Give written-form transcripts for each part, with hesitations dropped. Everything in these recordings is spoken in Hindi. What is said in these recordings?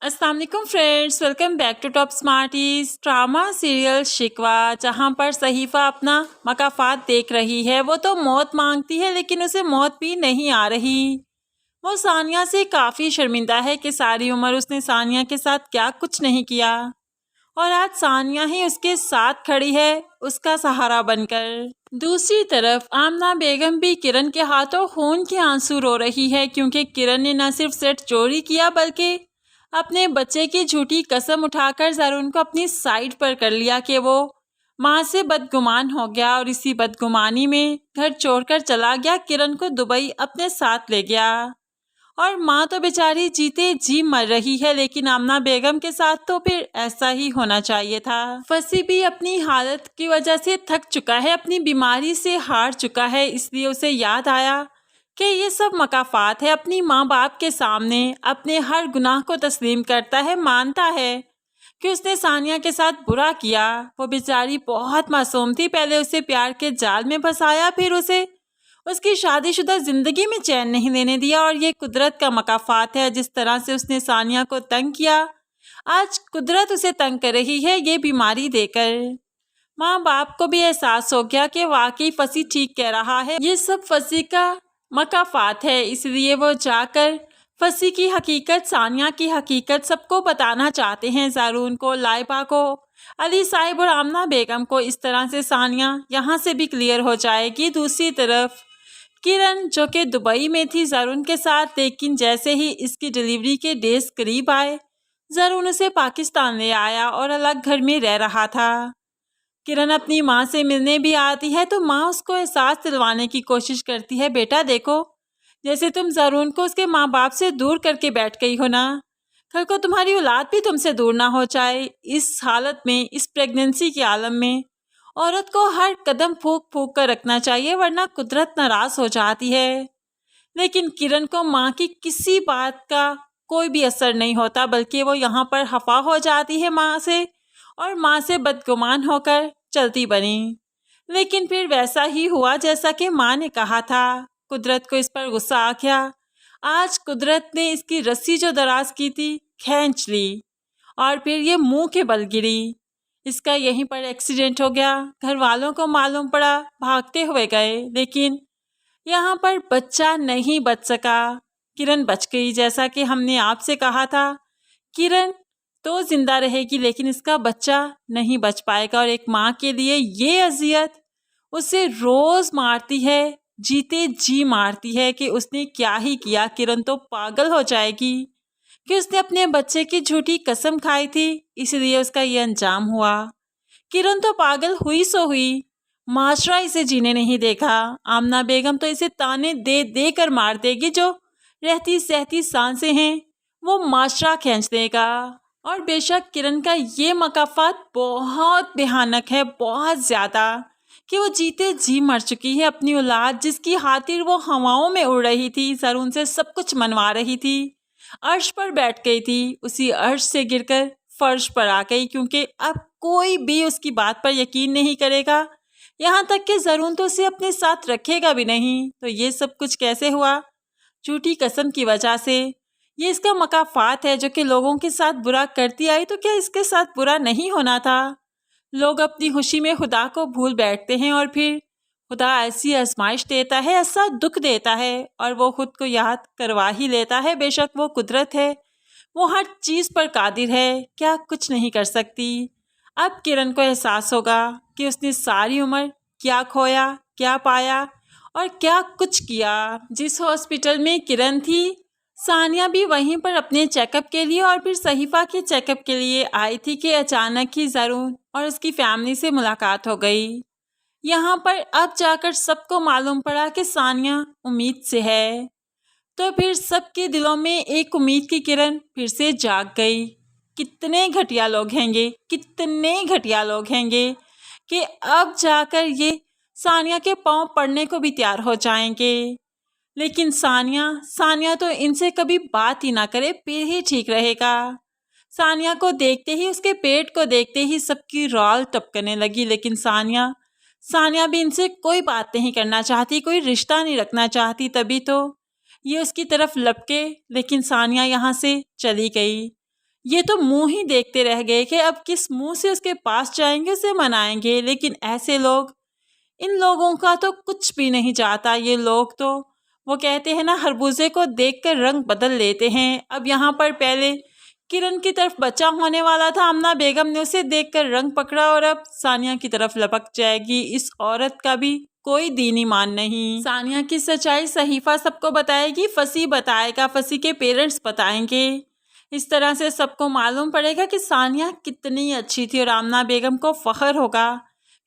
अस्सलाम वालेकुम friends, welcome back to top smarties. Drama serial Shikwa, जहां पर सहीफा अपना मकाफात देख रही है। वो तो मौत मांगती है लेकिन उसे मौत भी नहीं आ रही। वो सानिया से काफ़ी शर्मिंदा है कि सारी उम्र उसने सानिया के साथ क्या कुछ नहीं किया, और आज सानिया ही उसके साथ खड़ी है, उसका सहारा बनकर। दूसरी तरफ आमना बेगम भी किरण के हाथों खून के आंसू रो रही है, क्योंकि किरण ने न सिर्फ सेट चोरी किया बल्कि अपने बच्चे की झूठी कसम उठाकर जरून को अपनी साइड पर कर लिया कि वो माँ से बदगुमान हो गया, और इसी बदगुमानी में घर छोड़कर चला गया, किरण को दुबई अपने साथ ले गया। और माँ तो बेचारी जीते जी मर रही है, लेकिन आमना बेगम के साथ तो फिर ऐसा ही होना चाहिए था। फसी भी अपनी हालत की वजह से थक चुका है, अपनी बीमारी से हार चुका है, इसलिए उसे याद आया कि ये सब मकाफात है। अपनी माँ बाप के सामने अपने हर गुनाह को तस्लीम करता है, मानता है कि उसने सानिया के साथ बुरा किया। वो बेचारी बहुत मासूम थी, पहले उसे प्यार के जाल में फंसाया, फिर उसे उसकी शादीशुदा जिंदगी में चैन नहीं लेने दिया, और ये कुदरत का मकाफात है। जिस तरह से उसने सानिया को तंग किया, आज कुदरत उसे तंग कर रही है, ये बीमारी देकर। माँ बाप को भी एहसास हो गया कि वाकई फसी ठीक कह रहा है, ये सब फसी का मकाफात है। इसलिए वो जाकर फसी की हकीकत, सानिया की हकीकत सबको बताना चाहते हैं, ज़ारून को, लाइबा को, अली साहिब और आमना बेगम को। इस तरह से सानिया यहाँ से भी क्लियर हो जाएगी। दूसरी तरफ किरण, जो कि दुबई में थी ज़रून के साथ, लेकिन जैसे ही इसकी डिलीवरी के डेज करीब आए, ज़रून उसे पाकिस्तान ले आया और अलग घर में रह रहा था। किरण अपनी माँ से मिलने भी आती है तो माँ उसको एहसास दिलवाने की कोशिश करती है, बेटा देखो, जैसे तुम ज़रून को उसके माँ बाप से दूर करके बैठ गई हो ना, कल को तुम्हारी औलाद भी तुमसे दूर ना हो जाए। इस हालत में, इस प्रेगनेंसी के आलम में औरत को हर कदम फूंक फूंक कर रखना चाहिए, वरना कुदरत नाराज हो जाती है। लेकिन किरण को माँ की किसी बात का कोई भी असर नहीं होता, बल्कि वो यहाँ पर खफा हो जाती है माँ से, और माँ से बदगुमान होकर चलती बनी। लेकिन फिर वैसा ही हुआ जैसा कि माँ ने कहा था। कुदरत को इस पर गुस्सा आ गया। आज कुदरत ने इसकी रस्सी जो दराज की थी खींच ली, और फिर ये मुंह के बल गिरी। इसका यहीं पर एक्सीडेंट हो गया। घर वालों को मालूम पड़ा, भागते हुए गए, लेकिन यहाँ पर बच्चा नहीं बच सका। किरण बच गई, जैसा कि हमने आपसे कहा था। किरण तो जिंदा रहेगी, लेकिन इसका बच्चा नहीं बच पाएगा, और एक माँ के लिए ये अजियत उसे रोज मारती है, जीते जी मारती है कि उसने क्या ही किया। किरण तो पागल हो जाएगी कि उसने अपने बच्चे की झूठी कसम खाई थी, इसलिए उसका ये अंजाम हुआ। किरण तो पागल हुई सो हुई, माशरा इसे जीने नहीं देगा। आमना बेगम तो इसे ताने दे दे कर मार देगी, जो रहती सहती सांसें हैं वो माशरा खींच देगा। और बेशक किरण का ये मकाफात बहुत भयानक है, बहुत ज़्यादा, कि वो जीते जी मर चुकी है। अपनी औलाद जिसकी खातिर वो हवाओं में उड़ रही थी, ज़रून से सब कुछ मनवा रही थी, अर्श पर बैठ गई थी, उसी अर्श से गिरकर फर्श पर आ गई, क्योंकि अब कोई भी उसकी बात पर यकीन नहीं करेगा, यहाँ तक कि ज़रून तो उसे अपने साथ रखेगा भी नहीं। तो ये सब कुछ कैसे हुआ? झूठी कसम की वजह से। ये इसका मकाफात है, जो कि लोगों के साथ बुरा करती आई, तो क्या इसके साथ बुरा नहीं होना था? लोग अपनी खुशी में खुदा को भूल बैठते हैं, और फिर खुदा ऐसी आजमाइश देता है, ऐसा दुख देता है, और वो खुद को याद करवा ही लेता है। बेशक वो कुदरत है, वो हर चीज़ पर कादिर है, क्या कुछ नहीं कर सकती। अब किरण को एहसास होगा कि उसने सारी उम्र क्या खोया, क्या पाया, और क्या कुछ किया। जिस हॉस्पिटल में किरण थी, सानिया भी वहीं पर अपने चेकअप के लिए और फिर सहीफा के चेकअप के लिए आई थी कि अचानक ही ज़रून और उसकी फैमिली से मुलाकात हो गई। यहाँ पर अब जाकर सबको मालूम पड़ा कि सानिया उम्मीद से है। तो फिर सबके दिलों में एक उम्मीद की किरण फिर से जाग गई। कितने घटिया लोग हैंगे, कितने घटिया लोग हैंगे कि अब जाकर ये सानिया के पांव पड़ने को भी तैयार हो जाएंगे। लेकिन सानिया सानिया तो इनसे कभी बात ही ना करे, फिर ही ठीक रहेगा। सानिया को देखते ही, उसके पेट को देखते ही सबकी रौल टपकने लगी। लेकिन सानिया सानिया भी इनसे कोई बात नहीं करना चाहती, कोई रिश्ता नहीं रखना चाहती, तभी तो ये उसकी तरफ लपके। लेकिन सानिया यहाँ से चली गई। ये तो मुंह ही देखते रह गए कि अब किस मुंह से उसके पास जाएंगे, उसे मनाएंगे। लेकिन ऐसे लोग, इन लोगों का तो कुछ भी नहीं जाता। ये लोग तो, वो कहते हैं ना, खरबूजे को देखकर रंग बदल लेते हैं। अब यहाँ पर पहले किरण की तरफ बच्चा होने वाला था, आमना बेगम ने उसे देखकर रंग पकड़ा और अब सानिया की तरफ लपक जाएगी। इस औरत का भी कोई दीन ईमान नहीं। सानिया की सच्चाई सहीफा सबको बताएगी, फसी बताएगा, फसी के पेरेंट्स बताएंगे। इस तरह से सबको मालूम पड़ेगा कि सानिया कितनी अच्छी थी और आमना बेगम को फख्र होगा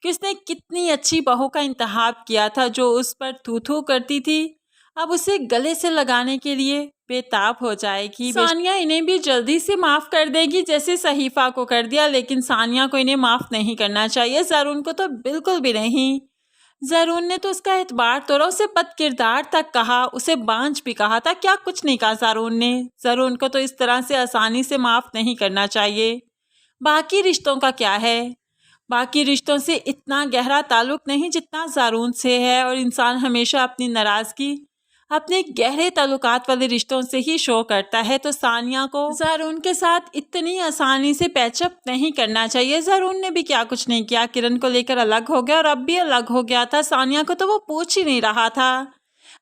कि उसने कितनी अच्छी बहू का इंतखाब किया था। जो उस पर थू थू करती थी अब उसे गले से लगाने के लिए बेताब हो जाएगी। सानिया इन्हें भी जल्दी से माफ़ कर देगी जैसे सहीफा को कर दिया, लेकिन सानिया को इन्हें माफ़ नहीं करना चाहिए, ज़रून को तो बिल्कुल भी नहीं। ज़रून ने तो उसका एतबार तोड़ा, उसे बदकिरदार तक कहा, उसे बांझ भी कहा था। क्या कुछ नहीं कहा ज़रून ने। ज़रून को तो इस तरह से आसानी से माफ़ नहीं करना चाहिए। बाकी रिश्तों का क्या है, बाकी रिश्तों से इतना गहरा ताल्लुक़ नहीं जितना ज़रून से है, और इंसान हमेशा अपनी नाराज़गी अपने गहरे ताल्लुकात वाले रिश्तों से ही शो करता है। तो सानिया को ज़रून के साथ इतनी आसानी से पैचअप नहीं करना चाहिए। ज़रून ने भी क्या कुछ नहीं किया, किरण को लेकर अलग हो गया और अब भी अलग हो गया था। सानिया को तो वो पूछ ही नहीं रहा था,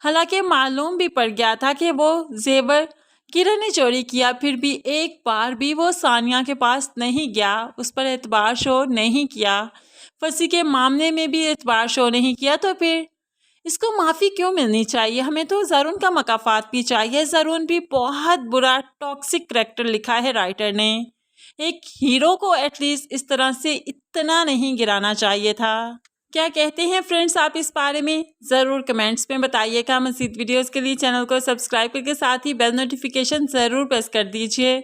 हालांकि मालूम भी पड़ गया था कि वो जेवर किरण ने चोरी किया, फिर भी एक बार भी वो सानिया के पास नहीं गया, उस पर एतबार शो नहीं किया, फसी के मामले में भी एतबार शो नहीं किया। तो फिर इसको माफ़ी क्यों मिलनी चाहिए? हमें तो ज़रून का मकाफात भी चाहिए। ज़रून भी बहुत बुरा टॉक्सिक करैक्टर लिखा है राइटर ने। एक हीरो को एटलीस्ट इस तरह से इतना नहीं गिराना चाहिए था। क्या कहते हैं फ्रेंड्स आप इस बारे में? ज़रूर कमेंट्स में बताइएगा। मज़ीद वीडियोस के लिए चैनल को सब्सक्राइब करके साथ ही बेल नोटिफिकेशन ज़रूर प्रेस कर दीजिए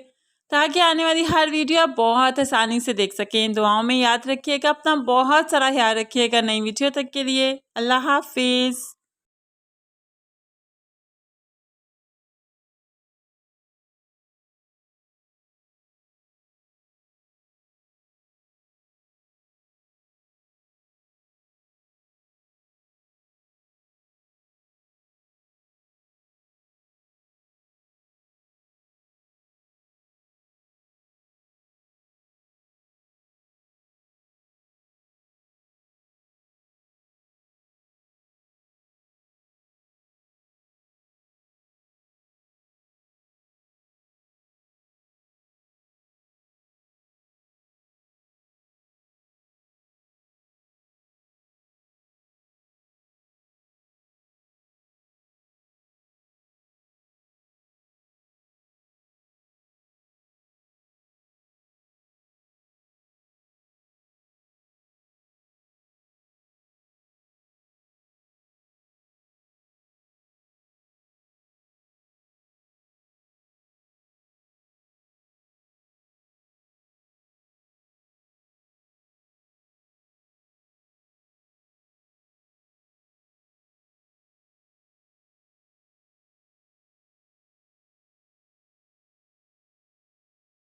ताकि आने वाली हर वीडियो आप बहुत आसानी से देख सकें। दुआओं में याद रखिएगा, अपना बहुत सारा ख्याल रखिएगा। नई वीडियो तक के लिए अल्लाह हाफिज़।